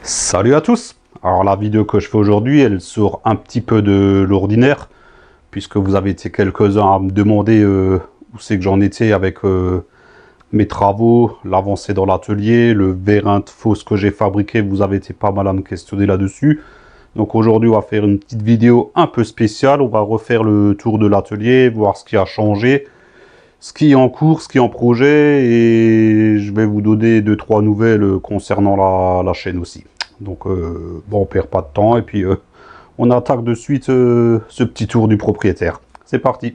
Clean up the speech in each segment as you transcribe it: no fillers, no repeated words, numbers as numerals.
Salut à tous. Alors la vidéo que je fais aujourd'hui, elle sort un petit peu de l'ordinaire, puisque vous avez été quelques-uns à me demander où c'est que j'en étais avec mes travaux, l'avancée dans l'atelier, le vérin de fosse que j'ai fabriqué. Vous avez été pas mal à me questionner là-dessus. Donc aujourd'hui, on va faire une petite vidéo un peu spéciale. On va refaire le tour de l'atelier, voir ce qui a changé, ce qui est en cours, ce qui est en projet, et je vais vous donner 2-3 nouvelles concernant la chaîne aussi. Donc bon, on perd pas de temps et puis on attaque de suite ce petit tour du propriétaire. C'est parti.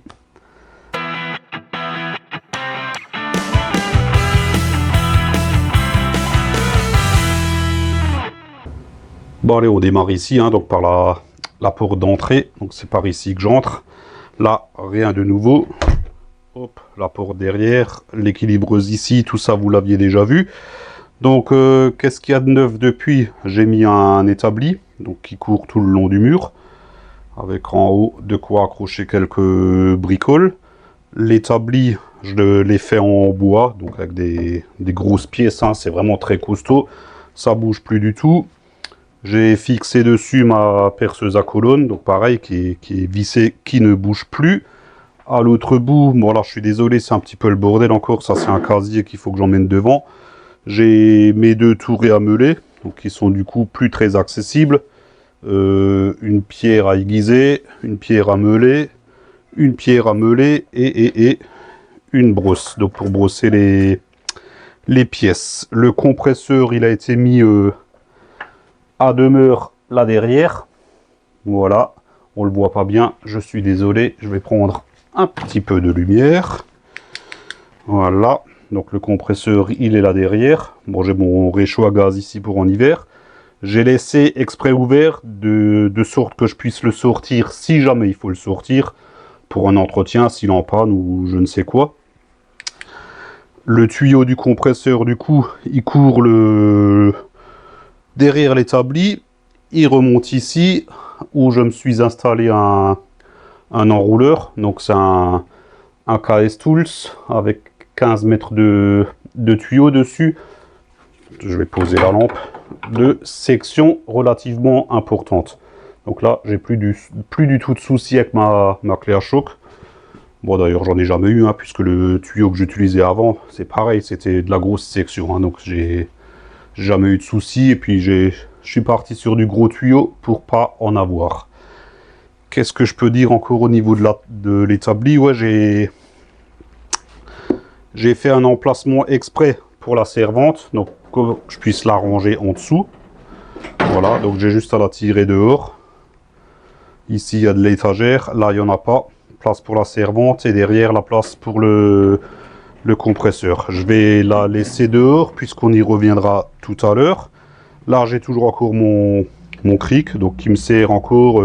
Bon allez, on démarre ici, hein, donc par la porte d'entrée. Donc c'est par ici que j'entre. Là, rien de nouveau. Hop, la porte derrière, l'équilibreuse ici, tout ça vous l'aviez déjà vu. Donc qu'est-ce qu'il y a de neuf depuis? J'ai mis un établi donc qui court tout le long du mur, avec en haut de quoi accrocher quelques bricoles. L'établi, je l'ai fait en bois, donc avec des grosses pièces, hein, c'est vraiment très costaud, ça bouge plus du tout. J'ai fixé dessus ma perceuse à colonne, donc pareil, qui est vissée, qui ne bouge plus. À l'autre bout, bon là je suis désolé, c'est un petit peu le bordel encore, ça c'est un casier qu'il faut que j'emmène devant. J'ai mes deux tourées à meuler, donc qui sont du coup plus très accessibles. Une pierre à aiguiser, une pierre à meuler, une pierre à meuler et une brosse. Donc pour brosser les pièces. Le compresseur, il a été mis à demeure là derrière. Voilà, on le voit pas bien, je suis désolé, je vais prendre un petit peu de lumière. Voilà. Donc le compresseur, il est là derrière. Bon, j'ai mon réchaud à gaz ici pour en hiver. J'ai laissé exprès ouvert de sorte que je puisse le sortir si jamais il faut le sortir pour un entretien, s'il en panne ou je ne sais quoi. Le tuyau du compresseur, du coup, il court derrière l'établi. Il remonte ici où je me suis installé un enrouleur. Donc c'est un KS Tools avec 15 mètres de tuyaux dessus. Je vais poser la lampe. De section relativement importante. Donc là, j'ai plus du tout de souci avec ma clé à choc. Bon, d'ailleurs, j'en ai jamais eu, hein, puisque le tuyau que j'utilisais avant, c'est pareil, c'était de la grosse section. Hein, donc j'ai jamais eu de souci. Et puis je suis parti sur du gros tuyau pour pas en avoir. Qu'est-ce que je peux dire encore au niveau de l'établi? Ouais, j'ai fait un emplacement exprès pour la servante, donc que je puisse la ranger en dessous. Voilà, donc j'ai juste à la tirer dehors. Ici, il y a de l'étagère, là, il n'y en a pas. Place pour la servante et derrière, la place pour le compresseur. Je vais la laisser dehors puisqu'on y reviendra tout à l'heure. Là, j'ai toujours encore mon cric, donc qui me sert encore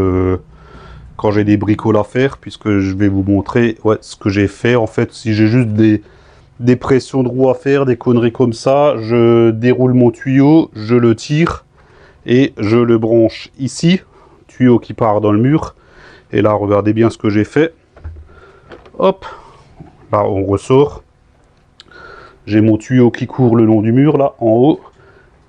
quand j'ai des bricoles à faire, puisque je vais vous montrer ce que j'ai fait. En fait, si j'ai juste des pressions de roue à faire, des conneries comme ça, je déroule mon tuyau, je le tire et je le branche ici, tuyau qui part dans le mur. Et là, regardez bien ce que j'ai fait. Hop, là on ressort. J'ai mon tuyau qui court le long du mur là en haut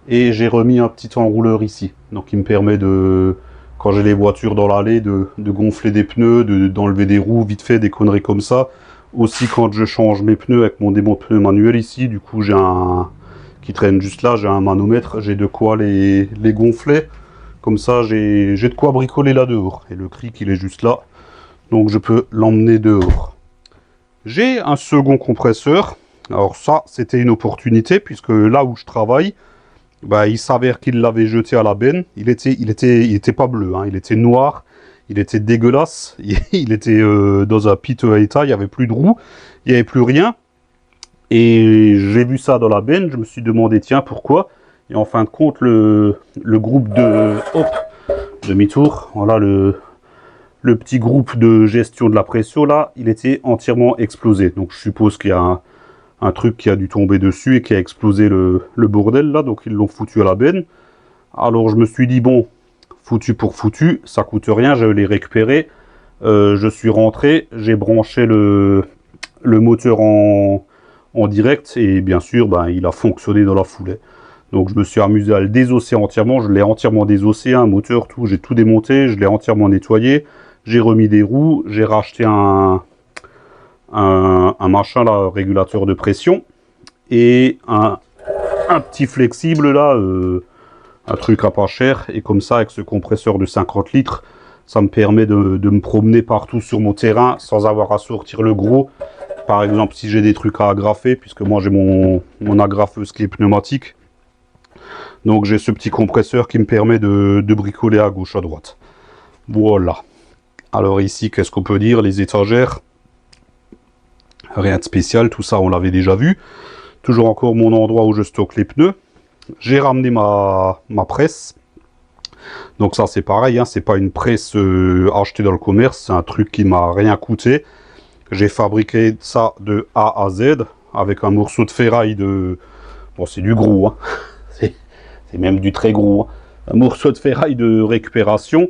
et j'ai remis un petit enrouleur ici, donc il me permet de, quand j'ai les voitures dans l'allée, de gonfler des pneus, d'enlever des roues vite fait, des conneries comme ça. Aussi quand je change mes pneus avec mon démon pneu manuel ici, du coup j'ai un qui traîne juste là, j'ai un manomètre, j'ai de quoi les gonfler. Comme ça j'ai de quoi bricoler là dehors. Et le cric il est juste là, donc je peux l'emmener dehors. J'ai un second compresseur. Alors ça c'était une opportunité puisque là où je travaille, bah, il s'avère qu'il l'avait jeté à la benne. Il était pas bleu, hein, il était noir. Il était dégueulasse, il était dans un piteux état, il n'y avait plus de roues, il n'y avait plus rien. Et j'ai vu ça dans la benne, je me suis demandé, tiens, pourquoi? Et en fin de compte, le groupe de... Hop, demi-tour, voilà, le petit groupe de gestion de la pression, là, il était entièrement explosé. Donc je suppose qu'il y a un truc qui a dû tomber dessus et qui a explosé le bordel, là, donc ils l'ont foutu à la benne. Alors je me suis dit, bon... Foutu pour foutu, ça coûte rien, je l'ai récupéré. Je suis rentré, j'ai branché le moteur en direct et bien sûr, ben, il a fonctionné dans la foulée. Donc je me suis amusé à le désosser entièrement, je l'ai entièrement désossé, un moteur, tout, j'ai tout démonté, je l'ai entièrement nettoyé, j'ai remis des roues, j'ai racheté un machin là, régulateur de pression, et un petit flexible là, un truc à pas cher, et comme ça avec ce compresseur de 50 litres, ça me permet de me promener partout sur mon terrain sans avoir à sortir le gros. Par exemple si j'ai des trucs à agrafer, puisque moi j'ai mon agrafeuse qui est pneumatique, donc j'ai ce petit compresseur qui me permet de bricoler à gauche à droite. Voilà. Alors ici, qu'est-ce qu'on peut dire? Les étagères, rien de spécial, tout ça on l'avait déjà vu. Toujours encore mon endroit où je stocke les pneus. J'ai ramené ma presse. Donc ça c'est pareil, hein, c'est pas une presse achetée dans le commerce, c'est un truc qui m'a rien coûté. J'ai fabriqué ça de A à Z avec un morceau de ferraille de... Bon, c'est du gros, hein. C'est même du très gros, hein. Un morceau de ferraille de récupération.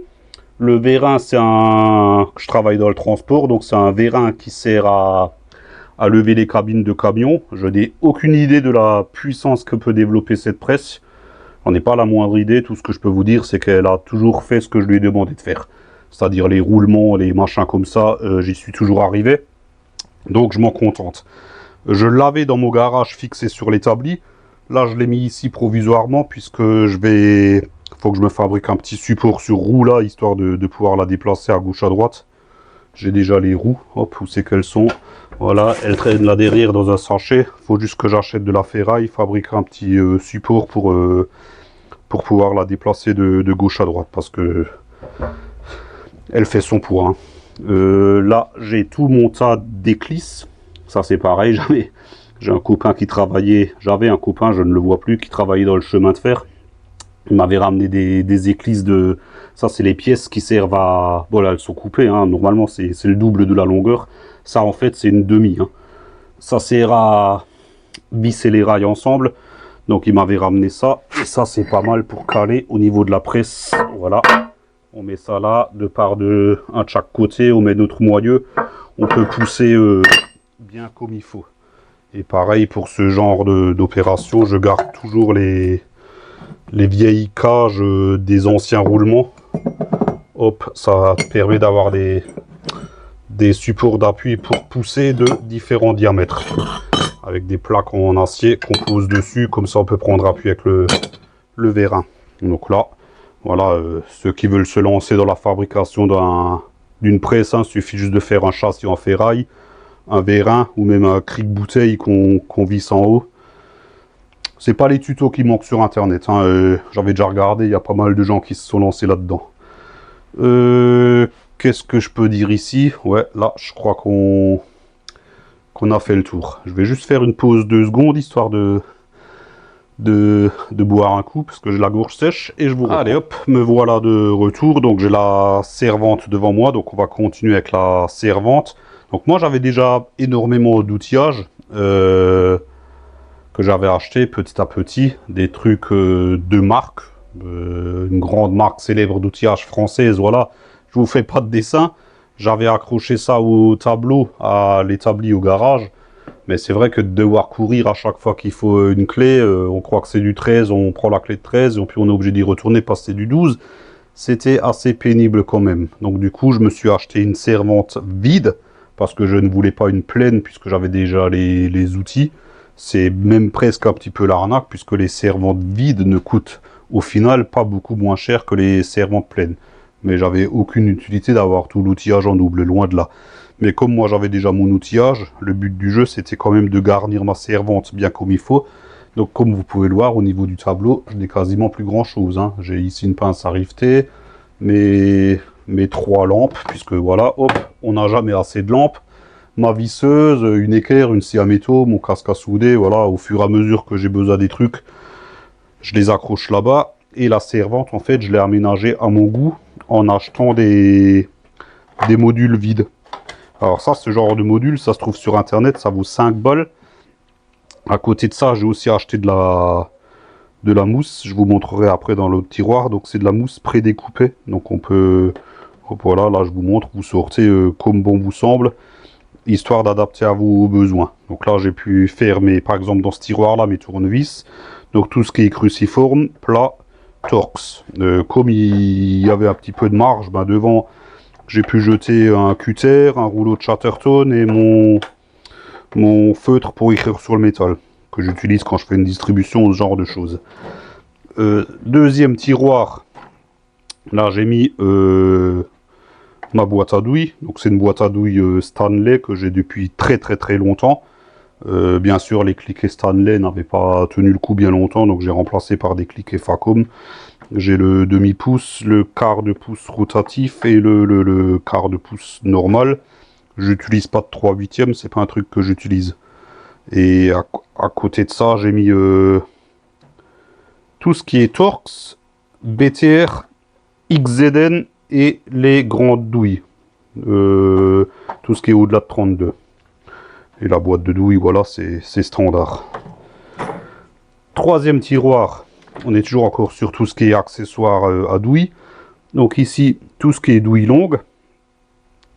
Le vérin, c'est un... Je travaille dans le transport, donc c'est un vérin qui sert à lever les cabines de camions. Je n'ai aucune idée de la puissance que peut développer cette presse. J'en ai pas la moindre idée. Tout ce que je peux vous dire, c'est qu'elle a toujours fait ce que je lui ai demandé de faire. C'est-à-dire les roulements, les machins comme ça, j'y suis toujours arrivé. Donc je m'en contente. Je l'avais dans mon garage fixé sur l'établi. Là, je l'ai mis ici provisoirement puisque faut que je me fabrique un petit support sur roue là, histoire de pouvoir la déplacer à gauche à droite. J'ai déjà les roues. Hop, où c'est qu'elles sont? Voilà, elles traînent là derrière dans un sachet. Faut juste que j'achète de la ferraille, fabriquer un petit support pour pouvoir la déplacer de gauche à droite parce que elle fait son poids, hein. Là, j'ai tout mon tas d'éclisses. Ça, c'est pareil. J'ai un copain qui travaillait, j'avais un copain, je ne le vois plus, qui travaillait dans le chemin de fer. Il m'avait ramené des éclisses de... Ça, c'est les pièces qui servent à... Voilà, elles sont coupées, hein. Normalement, c'est le double de la longueur. Ça, en fait, c'est une demi, hein. Ça sert à visser les rails ensemble. Donc, il m'avait ramené ça. Et ça, c'est pas mal pour caler au niveau de la presse. Voilà. On met ça là, un de chaque côté. On met notre moyeu. On peut pousser bien comme il faut. Et pareil pour ce genre d'opération, je garde toujours les vieilles cages des anciens roulements. Hop, ça permet d'avoir des supports d'appui pour pousser de différents diamètres. Avec des plaques en acier qu'on pose dessus, comme ça on peut prendre appui avec le vérin. Donc là, voilà, ceux qui veulent se lancer dans la fabrication d'une presse, il suffit juste de faire un châssis en ferraille, un vérin ou même un cric bouteille qu'on visse en haut. C'est pas les tutos qui manquent sur internet, hein. J'avais déjà regardé, il y a pas mal de gens qui se sont lancés là-dedans. Qu'est-ce que je peux dire ici? Ouais, là je crois qu'on a fait le tour. Je vais juste faire une pause 2 secondes histoire de boire un coup parce que j'ai la gorge sèche et je vous reprends. Allez hop, me voilà de retour. Donc j'ai la servante devant moi, donc on va continuer avec la servante. Donc moi j'avais déjà énormément d'outillage que j'avais acheté petit à petit, des trucs de marque, une grande marque célèbre d'outillage française, voilà. Je vous fais pas de dessin, j'avais accroché ça au tableau, à l'établi au garage, mais c'est vrai que de devoir courir à chaque fois qu'il faut une clé, on croit que c'est du 13, on prend la clé de 13, et puis on est obligé d'y retourner parce que c'est du 12, c'était assez pénible quand même. Donc du coup je me suis acheté une servante vide, parce que je ne voulais pas une pleine, puisque j'avais déjà les outils. C'est même presque un petit peu l'arnaque, puisque les servantes vides ne coûtent au final pas beaucoup moins cher que les servantes pleines. Mais j'avais aucune utilité d'avoir tout l'outillage en double, loin de là. Mais comme moi j'avais déjà mon outillage, le but du jeu c'était quand même de garnir ma servante bien comme il faut. Donc comme vous pouvez le voir au niveau du tableau, je n'ai quasiment plus grand chose, hein. J'ai ici une pince à rifter, mes 3 lampes, puisque voilà, hop, on n'a jamais assez de lampes. Ma visseuse, une équerre, une scie à métaux, mon casque à souder, voilà, au fur et à mesure que j'ai besoin des trucs, je les accroche là-bas. Et la servante, en fait, je l'ai aménagée à mon goût en achetant des modules vides. Alors ça, ce genre de module, ça se trouve sur internet, ça vaut 5 balles. À côté de ça, j'ai aussi acheté de la mousse, je vous montrerai après dans l'autre tiroir. Donc c'est de la mousse prédécoupée, donc on peut, voilà, là je vous montre, vous sortez comme bon vous semble. histoire d'adapter à vos besoins. Donc là, j'ai pu faire, par exemple, dans ce tiroir-là, mes tournevis. Donc tout ce qui est cruciforme, plat, Torx. Comme il y avait un petit peu de marge, ben devant, j'ai pu jeter un cutter, un rouleau de Chatterton et mon feutre pour écrire sur le métal, que j'utilise quand je fais une distribution, ce genre de choses. Deuxième tiroir, là j'ai mis ma boîte à douille. Donc c'est une boîte à douille Stanley que j'ai depuis très longtemps. Bien sûr, les cliquets Stanley n'avaient pas tenu le coup bien longtemps, donc j'ai remplacé par des cliquets Facom. J'ai le demi-pouce, le quart de pouce rotatif et le quart de pouce normal. J'utilise pas de 3/8e, c'est pas un truc que j'utilise. Et à côté de ça, j'ai mis tout ce qui est Torx, BTR, XZN et les grandes douilles. Tout ce qui est au-delà de 32. Et la boîte de douille, voilà, c'est standard. Troisième tiroir, on est toujours encore sur tout ce qui est accessoires à douille. Donc ici, tout ce qui est douille longue.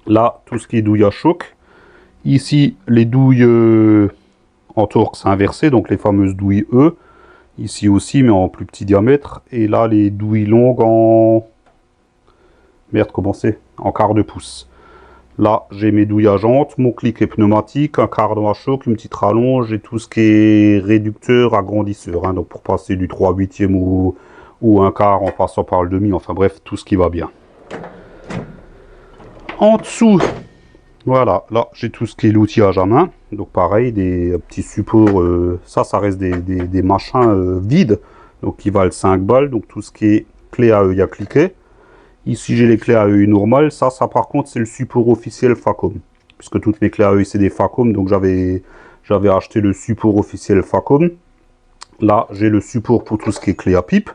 Là, tout ce qui est douille à choc. Ici, les douilles en torx inversé, donc les fameuses douilles E. Ici aussi, mais en plus petit diamètre. Et là, les douilles longues en... Merde, comment c'est? En quart de pouce. Là, j'ai mes douilles à jantes, mon cliquet pneumatique, un cardan à choc, une petite rallonge et tout ce qui est réducteur, agrandisseur. Hein, donc pour passer du 3/8e ou un quart en passant par le demi. Enfin bref, tout ce qui va bien. En dessous, voilà, là j'ai tout ce qui est l'outillage à main. Donc pareil, des petits supports, ça reste des machins vides. Donc qui valent 5 balles. Donc tout ce qui est clé à œil à cliquer. Ici j'ai les clés à œil normales, ça par contre c'est le support officiel Facom. Puisque toutes mes clés à œil c'est des Facom, donc j'avais acheté le support officiel Facom. Là j'ai le support pour tout ce qui est clé à pipe.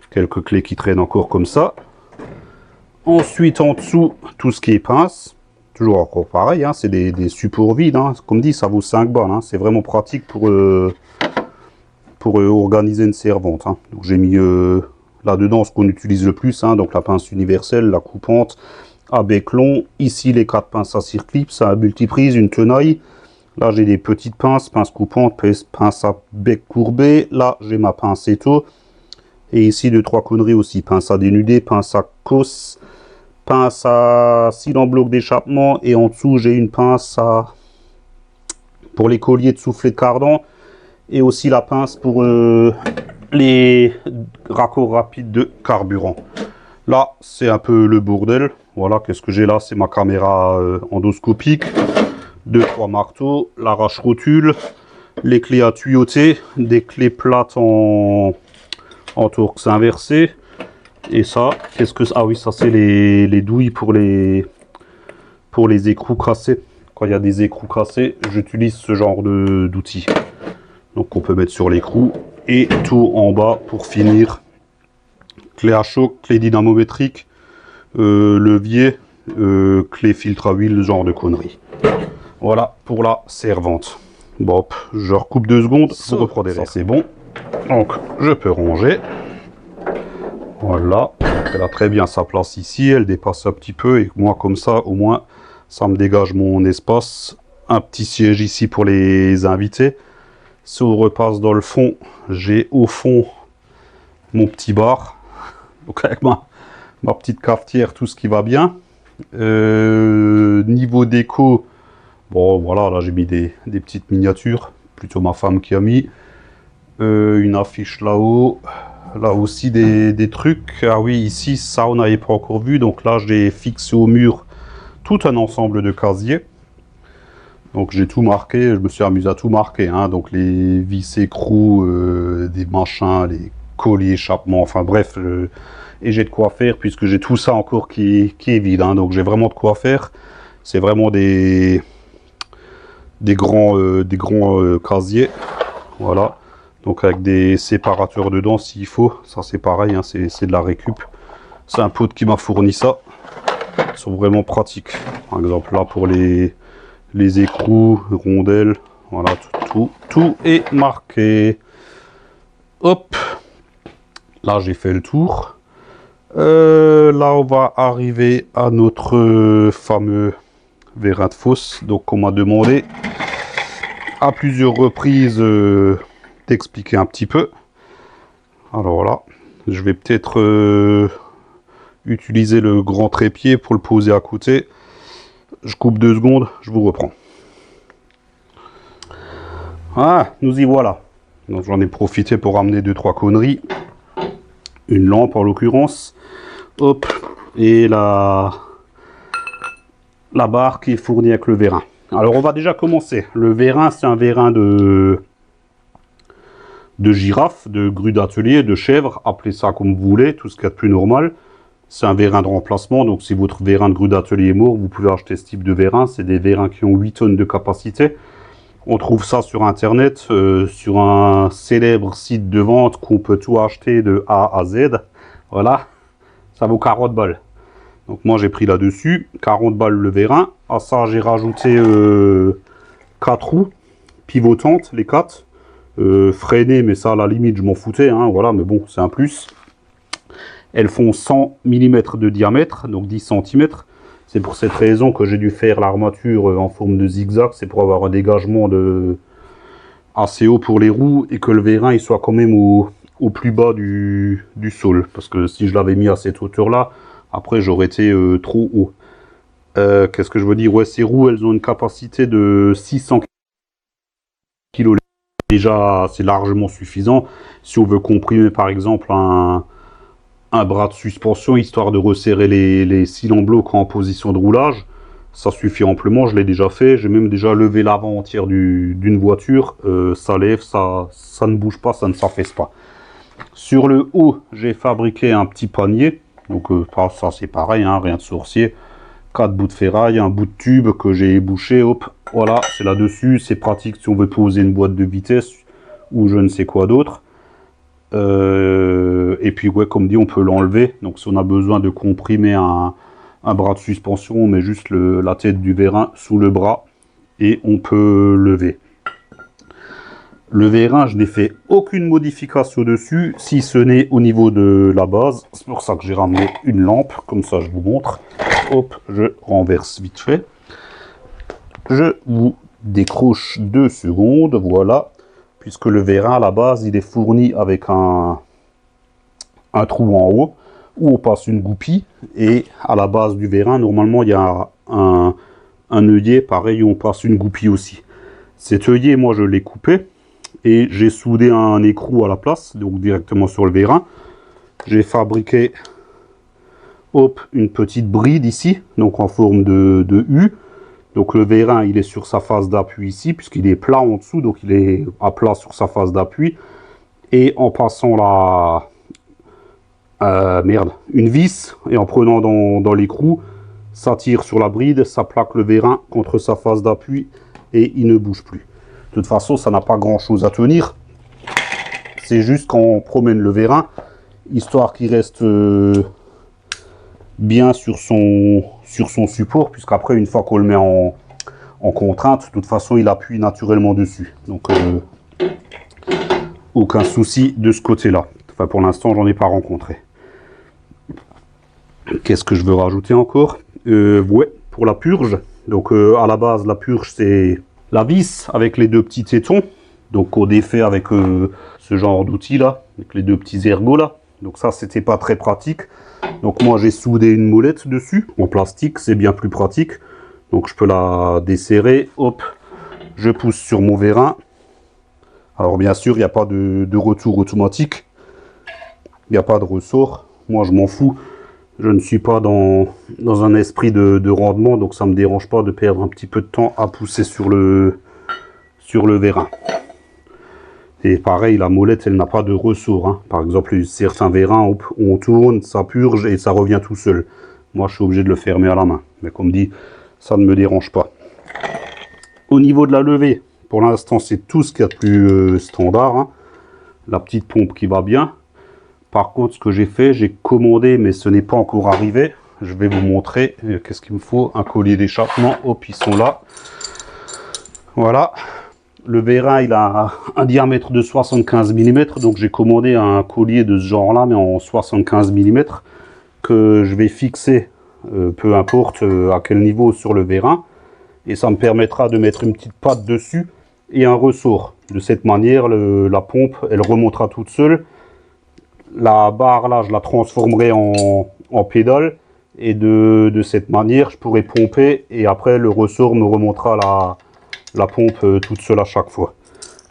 Quelques clés qui traînent encore comme ça. Ensuite en dessous, tout ce qui est pince. Toujours encore pareil, hein, c'est des supports vides. Hein. Comme dit, ça vaut 5 balles. Hein. C'est vraiment pratique pour organiser une servante. Hein. Donc j'ai mis... là-dedans, ce qu'on utilise le plus, hein, donc la pince universelle, la coupante, à bec long. Ici, les 4 pinces à circlip, ça a multiprise, une tenaille. Là, j'ai des petites pinces, pince coupante, pince à bec courbé. Là, j'ai ma pince étau. Et ici, 2-3 conneries aussi. Pince à dénuder, pince à cosse, pince à cils en bloc d'échappement. Et en dessous, j'ai une pince pour les colliers de soufflet de cardan. Et aussi la pince pour... les raccords rapides de carburant. Là, c'est un peu le bordel. Voilà, qu'est-ce que j'ai là? C'est ma caméra endoscopique. 2-3 marteaux, l'arrache-rotule, les clés à tuyauter, des clés plates en torx inversé. Et ça, qu'est-ce que... Ah oui, ça c'est les douilles pour les écrous cassés. Quand il y a des écrous cassés, j'utilise ce genre d'outils. Donc on peut mettre sur l'écrou. Et tout en bas pour finir, clé à choc, clé dynamométrique, levier, clé filtre à huile, ce genre de conneries. Voilà pour la servante. Bon, hop, je recoupe 2 secondes, je reprends derrière. Ça c'est bon. Donc je peux ranger. Voilà, elle a très bien sa place ici, elle dépasse un petit peu et moi comme ça au moins ça me dégage mon espace. Un petit siège ici pour les invités. Si on repasse dans le fond, j'ai au fond mon petit bar. Donc avec ma petite cafetière, tout ce qui va bien. Niveau déco, bon voilà, là j'ai mis des petites miniatures. Plutôt ma femme qui a mis. Une affiche là-haut. Là aussi des trucs. Ah oui, ici, ça on n'avait pas encore vu. Donc là j'ai fixé au mur tout un ensemble de casiers. Donc j'ai tout marqué, je me suis amusé à tout marquer, hein. Donc les vis écrous, des machins, les colliers échappements, enfin bref, et j'ai de quoi faire puisque j'ai tout ça encore qui est vide, hein. Donc j'ai vraiment de quoi faire. C'est vraiment des grands casiers, voilà. Donc avec des séparateurs dedans s'il faut, ça c'est pareil, hein, c'est de la récup. C'est un pote qui m'a fourni ça, ils sont vraiment pratiques. Par exemple là pour les écrous, rondelles, voilà, tout est marqué. Hop, là j'ai fait le tour. Là on va arriver à notre fameux vérin de fosse. Donc on m'a demandé à plusieurs reprises d'expliquer un petit peu. Alors là, je vais peut-être utiliser le grand trépied pour le poser à côté. Je coupe 2 secondes, je vous reprends. Ah, nous y voilà. Donc j'en ai profité pour ramener 2-3 conneries. Une lampe en l'occurrence. Hop. Et la barre qui est fournie avec le vérin. Alors on va déjà commencer. Le vérin, c'est un vérin de girafe, de grue d'atelier, de chèvre, appelez ça comme vous voulez, tout ce qu'il y a de plus normal. C'est un vérin de remplacement, donc si votre vérin de grue d'atelier est mort, vous pouvez acheter ce type de vérin. C'est des vérins qui ont 8 tonnes de capacité. On trouve ça sur internet, sur un célèbre site de vente qu'on peut tout acheter de A à Z. Voilà, ça vaut 40 balles. Donc moi j'ai pris là-dessus, 40 balles le vérin. À ça j'ai rajouté 4 roues pivotantes, les 4. Freinées, mais ça à la limite je m'en foutais, hein, voilà, mais bon c'est un plus. Elles font 100 mm de diamètre, donc 10 cm. C'est pour cette raison que j'ai dû faire l'armature en forme de zigzag. C'est pour avoir un dégagement assez haut pour les roues et que le vérin il soit quand même au plus bas du sol. Parce que si je l'avais mis à cette hauteur-là, après j'aurais été trop haut. Qu'est-ce que je veux dire? Ouais, ces roues, elles ont une capacité de 600 kg. Déjà, c'est largement suffisant. Si on veut comprimer par exemple un bras de suspension, histoire de resserrer les cils en bloc en position de roulage, ça suffit amplement. Je l'ai déjà fait. J'ai même déjà levé l'avant entière d'une voiture. Ça lève, ça ne bouge pas, ça ne s'affaisse pas. Sur le haut, j'ai fabriqué un petit panier. Donc ça c'est pareil, hein, rien de sorcier. 4 bouts de ferraille, un bout de tube que j'ai ébouché, hop, voilà, c'est là-dessus. C'est pratique si on veut poser une boîte de vitesse ou je ne sais quoi d'autre. Et puis ouais, comme dit, on peut l'enlever. Donc si on a besoin de comprimer un bras de suspension, on met juste la tête du vérin sous le bras et on peut lever. Le vérin, je n'ai fait aucune modification dessus, si ce n'est au niveau de la base. C'est pour ça que j'ai ramené une lampe, comme ça je vous montre. Hop, je renverse vite fait. Je vous décroche 2 secondes, voilà. Puisque le vérin, à la base, il est fourni avec un trou en haut, où on passe une goupille. Et à la base du vérin, normalement, il y a un œillet, pareil, où on passe une goupille aussi. Cet œillet, moi, je l'ai coupé. Et j'ai soudé un écrou à la place, donc directement sur le vérin. J'ai fabriqué hop, une petite bride ici, donc en forme de U. Donc le vérin, il est sur sa face d'appui ici, puisqu'il est plat en dessous, donc il est à plat sur sa face d'appui. Et en passant une vis, et en prenant dans l'écrou, ça tire sur la bride, ça plaque le vérin contre sa face d'appui, et il ne bouge plus. De toute façon, ça n'a pas grand chose à tenir. C'est juste quand on promène le vérin, histoire qu'il reste bien sur son support, puisqu'après, une fois qu'on le met en contrainte, de toute façon, il appuie naturellement dessus. Donc, aucun souci de ce côté-là. Enfin, pour l'instant, j'en ai pas rencontré. Qu'est-ce que je veux rajouter encore? Ouais, pour la purge. Donc, à la base, la purge, c'est la vis avec les 2 petits tétons, donc qu'on défait avec ce genre d'outil là, avec les 2 petits ergots là. Donc ça, c'était pas très pratique. Donc moi, j'ai soudé une molette dessus, en plastique, c'est bien plus pratique. Donc je peux la desserrer, hop, je pousse sur mon vérin. Alors bien sûr, il n'y a pas de retour automatique, il n'y a pas de ressort. Moi, je m'en fous. Je ne suis pas dans un esprit de rendement, donc ça ne me dérange pas de perdre un petit peu de temps à pousser sur le vérin. Et pareil, la molette, elle n'a pas de ressort, hein. Par exemple, certains vérins, on tourne, ça purge et ça revient tout seul. Moi, je suis obligé de le fermer à la main. Mais comme dit, ça ne me dérange pas. Au niveau de la levée, pour l'instant, c'est tout ce qu'il y a de plus standard, hein. La petite pompe qui va bien. Par contre, ce que j'ai fait, j'ai commandé, mais ce n'est pas encore arrivé. Je vais vous montrer. Qu'est-ce qu'il me faut? Un collier d'échappement. Hop, ils sont là. Voilà. Le vérin, il a un diamètre de 75 mm. Donc, j'ai commandé un collier de ce genre-là, mais en 75 mm. Que je vais fixer, peu importe à quel niveau, sur le vérin. et ça me permettra de mettre une petite patte dessus et un ressort. De cette manière, la pompe, elle remontera toute seule. La barre là, je la transformerai en pédale, et de cette manière, je pourrai pomper, et après le ressort me remontera la pompe toute seule à chaque fois.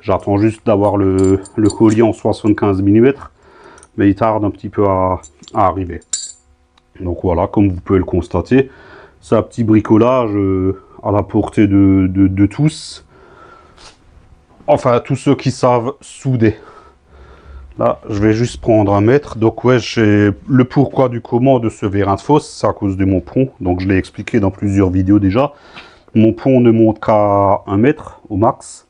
J'attends juste d'avoir le collier en 75 mm, mais il tarde un petit peu à arriver. Donc voilà, comme vous pouvez le constater, c'est un petit bricolage à la portée de tous. Enfin, tous ceux qui savent souder. Là, je vais juste prendre un mètre. Donc ouais, j'ai le pourquoi du comment de ce vérin de fosse, c'est à cause de mon pont. Donc je l'ai expliqué dans plusieurs vidéos déjà. Mon pont ne monte qu'à 1 mètre au max.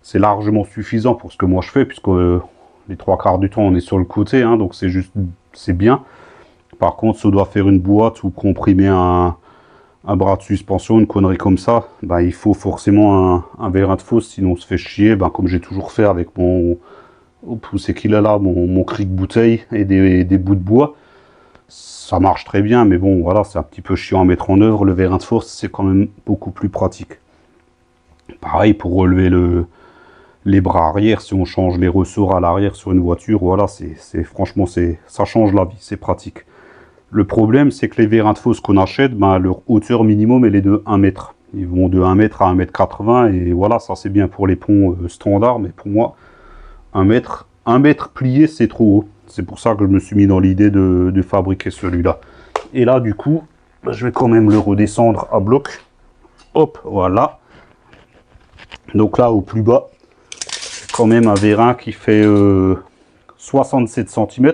C'est largement suffisant pour ce que moi je fais, puisque les 3/4 du temps on est sur le côté, hein, donc c'est bien. Par contre, si on doit faire une boîte ou comprimer un bras de suspension, une connerie comme ça, ben, il faut forcément un vérin de fosse, sinon on se fait chier, ben, comme j'ai toujours fait avec mon... Où c'est qu'il est là, mon cric bouteille et des bouts de bois. Ça marche très bien, mais bon, voilà, c'est un petit peu chiant à mettre en œuvre. Le vérin de fosse, c'est quand même beaucoup plus pratique. Pareil, pour relever les bras arrière, si on change les ressorts à l'arrière sur une voiture, voilà, franchement, ça change la vie, c'est pratique. Le problème, c'est que les vérins de fosse qu'on achète, ben, leur hauteur minimum, elle est de 1 mètre. Ils vont de 1 mètre à 1,80 m, et voilà, ça c'est bien pour les ponts standards, mais pour moi, 1 mètre plié, c'est trop haut. C'est pour ça que je me suis mis dans l'idée de fabriquer celui-là. Et là, du coup, je vais quand même le redescendre à bloc. Hop, voilà. Donc là, au plus bas, quand même un vérin qui fait 67 cm.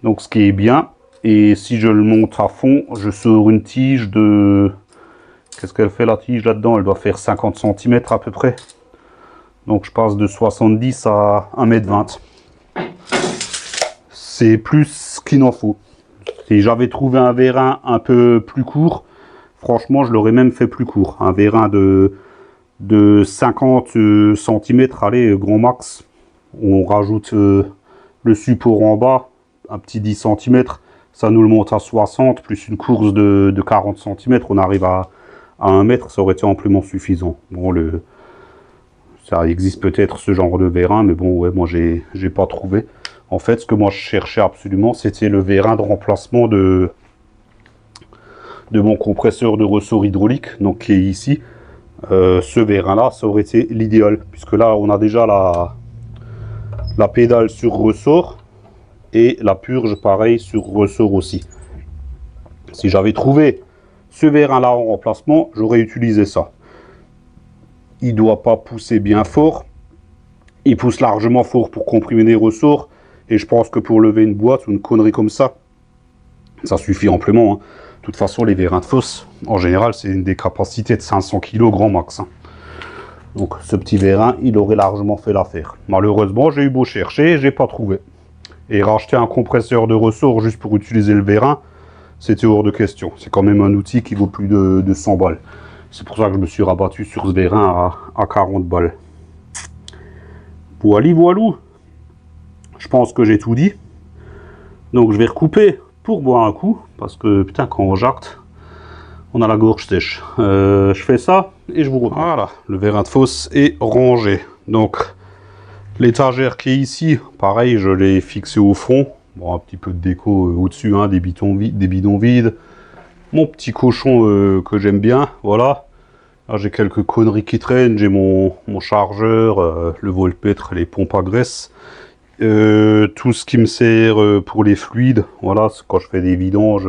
Donc ce qui est bien. Et si je le monte à fond, je sors une tige de... Qu'est-ce qu'elle fait la tige là-dedans? Elle doit faire 50 cm à peu près. Donc je passe de 70 à 1,20 m. C'est plus qu'il n'en faut. Si j'avais trouvé un vérin un peu plus court, franchement je l'aurais même fait plus court. Un vérin de 50 cm, allez, grand max. On rajoute le support en bas, un petit 10 cm. Ça nous le monte à 60, plus une course de 40 cm. On arrive à 1 mètre, ça aurait été amplement suffisant. Bon, ça existe peut-être ce genre de vérin, mais bon, ouais, moi j'ai pas trouvé. En fait, ce que moi je cherchais absolument, c'était le vérin de remplacement de mon compresseur de ressort hydraulique, donc qui est ici. Ce vérin-là, ça aurait été l'idéal, puisque là, on a déjà la pédale sur ressort et la purge, pareil, sur ressort aussi. Si j'avais trouvé ce vérin-là en remplacement, j'aurais utilisé ça. Il ne doit pas pousser bien fort. Il pousse largement fort pour comprimer les ressorts. Et je pense que pour lever une boîte ou une connerie comme ça, ça suffit amplement. Hein. De toute façon, les vérins de fosse, en général, c'est une des capacités de 500 kg grand max. Hein. Donc ce petit vérin, il aurait largement fait l'affaire. Malheureusement, j'ai eu beau chercher, j'ai pas trouvé. Et racheter un compresseur de ressort juste pour utiliser le vérin, c'était hors de question. C'est quand même un outil qui vaut plus de 100 balles. C'est pour ça que je me suis rabattu sur ce vérin à 40 balles. Voilà, voilou. Je pense que j'ai tout dit. Donc je vais recouper pour boire un coup. Parce que putain, quand on jacte, on a la gorge sèche. Je fais ça et je vous reprends. Voilà, le vérin de fosse est rangé. Donc l'étagère qui est ici, pareil, je l'ai fixé au fond. Bon, un petit peu de déco au-dessus, hein, des bidons vides. Mon petit cochon que j'aime bien, voilà. Là, j'ai quelques conneries qui traînent. J'ai mon chargeur, le voltmètre, les pompes à graisse. Tout ce qui me sert pour les fluides. Voilà, quand je fais des vidanges,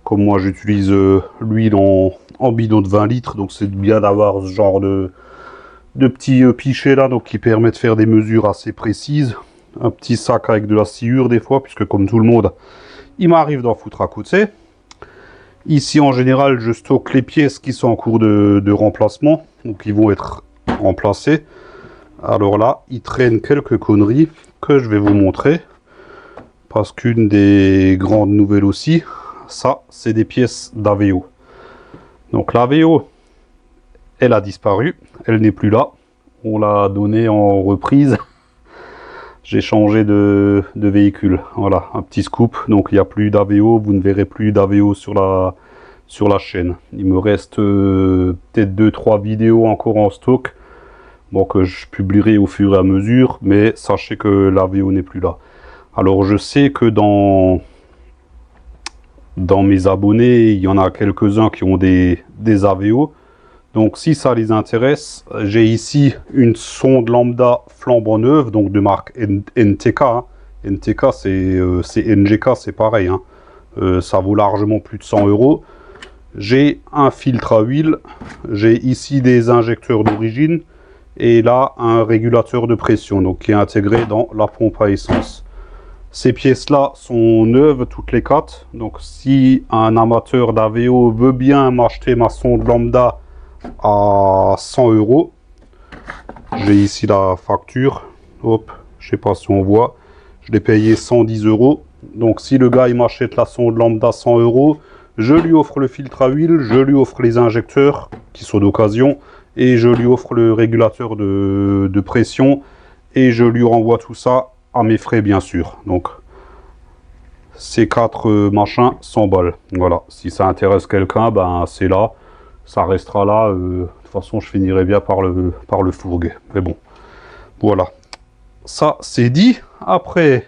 comme moi j'utilise l'huile en bidon de 20 litres. Donc c'est bien d'avoir ce genre de petits pichets là, donc qui permet de faire des mesures assez précises. Un petit sac avec de la sciure des fois, puisque comme tout le monde, il m'arrive d'en foutre à côté. Ici, en général, je stocke les pièces qui sont en cours de remplacement, ou qui vont être remplacées. Alors là, il traîne quelques conneries que je vais vous montrer. Parce qu'une des grandes nouvelles aussi, ça, c'est des pièces d'Aveo. Donc l'Aveo, elle a disparu, elle n'est plus là. On l'a donnée en reprise. J'ai changé de véhicule. Voilà, un petit scoop. Donc il n'y a plus d'Aveo. Vous ne verrez plus d'Aveo sur sur la chaîne. Il me reste peut-être 2-3 vidéos encore en stock, bon, que je publierai au fur et à mesure, mais sachez que la VO n'est plus là. Alors je sais que dans mes abonnés, il y en a quelques-uns qui ont des AVO. Donc si ça les intéresse, j'ai ici une sonde lambda flambant neuve, donc de marque NTK. Hein. NTK c'est NGK, c'est pareil. Hein. Ça vaut largement plus de 100 €. J'ai un filtre à huile, j'ai ici des injecteurs d'origine et là un régulateur de pression, donc qui est intégré dans la pompe à essence. Ces pièces-là sont neuves, toutes les 4. Donc si un amateur d'AVO veut bien m'acheter ma sonde lambda à 100 €, j'ai ici la facture. Hop, je sais pas si on voit. Je l'ai payé 110 €. Donc si le gars il m'achète la sonde lambda 100 €, je lui offre le filtre à huile, je lui offre les injecteurs qui sont d'occasion et je lui offre le régulateur de pression et je lui renvoie tout ça à mes frais, bien sûr. Donc ces 4 machins 100 balles. Voilà, si ça intéresse quelqu'un, ben c'est là, ça restera là. De toute façon je finirai bien par le fourguer, mais bon, voilà, ça c'est dit. Après,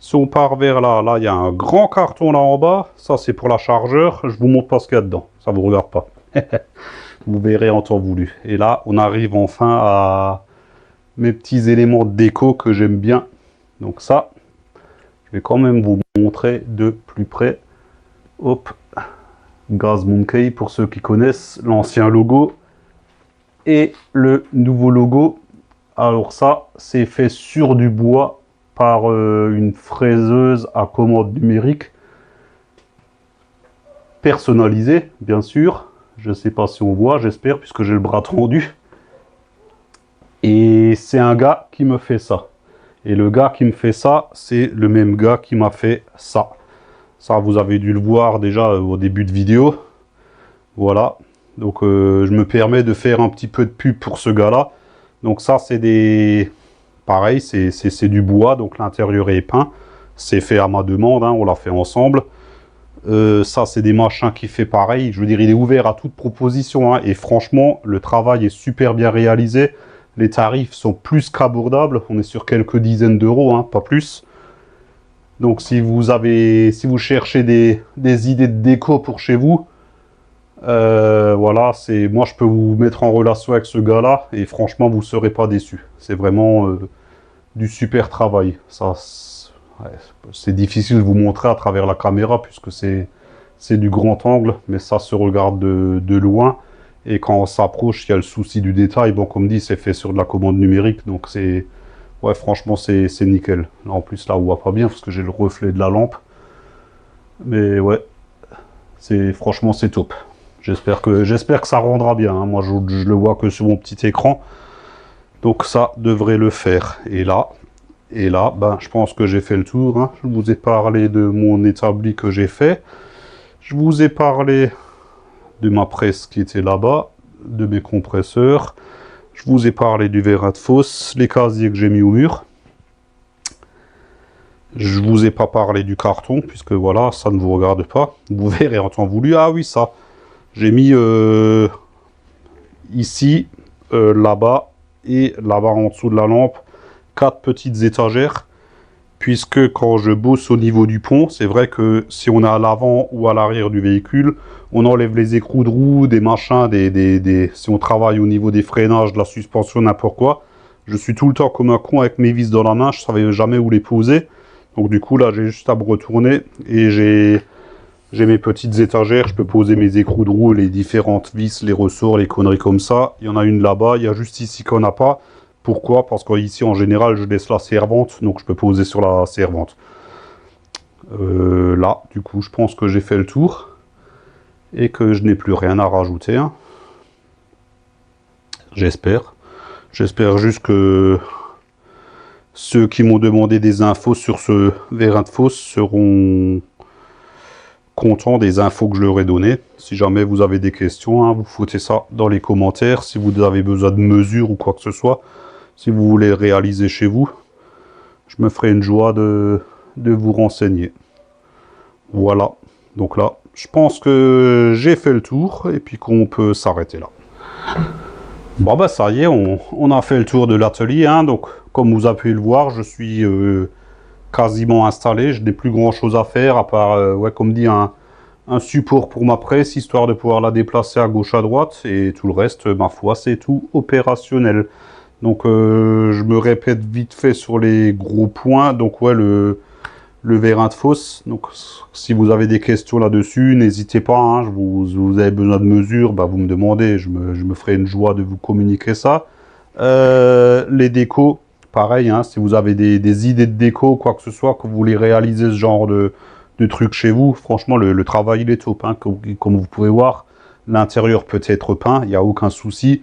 si on part vers là, il y a un grand carton là en bas, ça c'est pour la chargeur. Je vous montre pas ce qu'il y a dedans, ça vous regarde pas. Vous verrez en temps voulu. Et là on arrive enfin à mes petits éléments de déco que j'aime bien. Donc ça, je vais quand même vous montrer de plus près. Hop, Gaz Monkey pour ceux qui connaissent l'ancien logo et le nouveau logo. Alors ça, c'est fait sur du bois par une fraiseuse à commande numérique, personnalisée, bien sûr. Je ne sais pas si on voit, j'espère, puisque j'ai le bras tendu. Et c'est un gars qui me fait ça. Et le gars qui me fait ça, c'est le même gars qui m'a fait ça. Ça, vous avez dû le voir déjà au début de vidéo. Voilà. Donc, je me permets de faire un petit peu de pub pour ce gars-là. Donc ça, c'est des... Pareil, c'est du bois, donc l'intérieur est peint. C'est fait à ma demande, hein, on l'a fait ensemble. Ça, c'est des machins qui fait pareil. Je veux dire, il est ouvert à toute proposition. Hein, et franchement, le travail est super bien réalisé. Les tarifs sont plus qu'abordables. On est sur quelques dizaines d'euros, hein, pas plus. Donc si vous cherchez des idées de déco pour chez vous, voilà, moi je peux vous mettre en relation avec ce gars-là et franchement vous ne serez pas déçus. C'est vraiment du super travail. Ça, c'est difficile de vous montrer à travers la caméra puisque c'est du grand angle, mais ça se regarde de loin. Et quand on s'approche, il y a le souci du détail. Bon, comme dit, c'est fait sur de la commande numérique, donc c'est... Ouais, franchement, c'est nickel. Là, en plus, là, on voit pas bien parce que j'ai le reflet de la lampe. Mais ouais, franchement, c'est top. J'espère que ça rendra bien. Hein. Moi, je le vois que sur mon petit écran. Donc, ça devrait le faire. Et là, ben, je pense que j'ai fait le tour. Hein. Je vous ai parlé de mon établi que j'ai fait. Je vous ai parlé de ma presse qui était là-bas, de mes compresseurs. Je vous ai parlé du vérin de fosse, les casiers que j'ai mis au mur. Je vous ai pas parlé du carton, puisque voilà, ça ne vous regarde pas. Vous verrez en temps voulu. Ah oui, ça. J'ai mis ici, là-bas et là-bas en dessous de la lampe, 4 petites étagères. Puisque quand je bosse au niveau du pont, c'est vrai que si on est à l'avant ou à l'arrière du véhicule, on enlève les écrous de roue, des machins, si on travaille au niveau des freinages, de la suspension, n'importe quoi. Je suis tout le temps comme un con avec mes vis dans la main, je ne savais jamais où les poser. Donc du coup là j'ai juste à me retourner et j'ai mes petites étagères, je peux poser mes écrous de roue, les différentes vis, les ressorts, les conneries comme ça. Il y en a une là-bas, il y a juste ici qu'on n'a pas. Pourquoi? Parce qu'ici, en général, je laisse la servante, donc je peux poser sur la servante. Là, du coup, je pense que j'ai fait le tour et que je n'ai plus rien à rajouter. Hein. J'espère. J'espère juste que ceux qui m'ont demandé des infos sur ce vérin de fosse seront contents des infos que je leur ai données. Si jamais vous avez des questions, hein, vous foutez ça dans les commentaires. Si vous avez besoin de mesures ou quoi que ce soit, si vous voulez réaliser chez vous, je me ferai une joie de vous renseigner. Voilà, donc là, je pense que j'ai fait le tour et puis qu'on peut s'arrêter là. Bon bah ça y est, on a fait le tour de l'atelier, hein. Donc comme vous avez pu le voir, je suis quasiment installé. Je n'ai plus grand chose à faire à part, ouais, comme dit, un support pour ma presse, histoire de pouvoir la déplacer à gauche à droite, et tout le reste, ma foi, c'est tout opérationnel. Donc je me répète vite fait sur les gros points. Donc ouais, le vérin de fosse. Donc si vous avez des questions là-dessus, n'hésitez pas, hein. Vous avez besoin de mesures, bah, vous me demandez, je me ferai une joie de vous communiquer ça. Les décos, pareil, hein, si vous avez des idées de déco, quoi que ce soit, que vous voulez réaliser ce genre de trucs chez vous, franchement le travail il est top, hein. Comme vous pouvez voir, l'intérieur peut être peint, il n'y a aucun souci.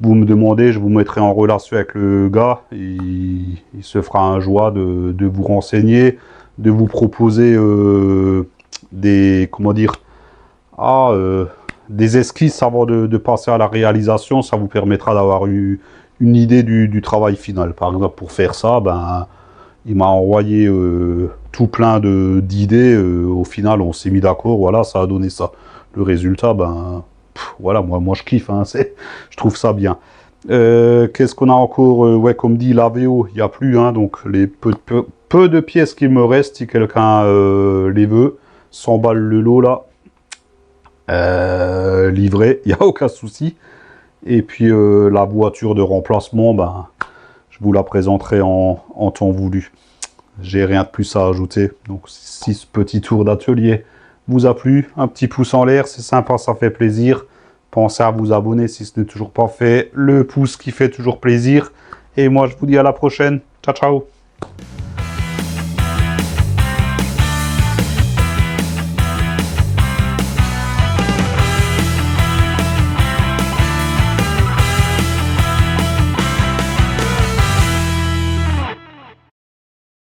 Vous me demandez, je vous mettrai en relation avec le gars, il se fera un joie de vous renseigner, de vous proposer des, comment dire, des esquisses avant de passer à la réalisation. Ça vous permettra d'avoir une idée du travail final. Par exemple, pour faire ça, ben, il m'a envoyé tout plein d'idées. Au final, on s'est mis d'accord, voilà, ça a donné ça. Le résultat, ben, voilà, moi je kiffe, hein, je trouve ça bien. Qu'est-ce qu'on a encore? Ouais, comme dit, la VO, il n'y a plus, hein, donc les peu de pièces qui me restent, si quelqu'un les veut, 100 balles le lot là, livré, il n'y a aucun souci. Et puis la voiture de remplacement, ben, je vous la présenterai en temps voulu. J'ai rien de plus à ajouter. Donc si ce petit tour d'atelier vous a plu, un petit pouce en l'air, c'est sympa, ça fait plaisir. Pensez à vous abonner si ce n'est toujours pas fait. Le pouce qui fait toujours plaisir. Et moi, je vous dis à la prochaine. Ciao, ciao.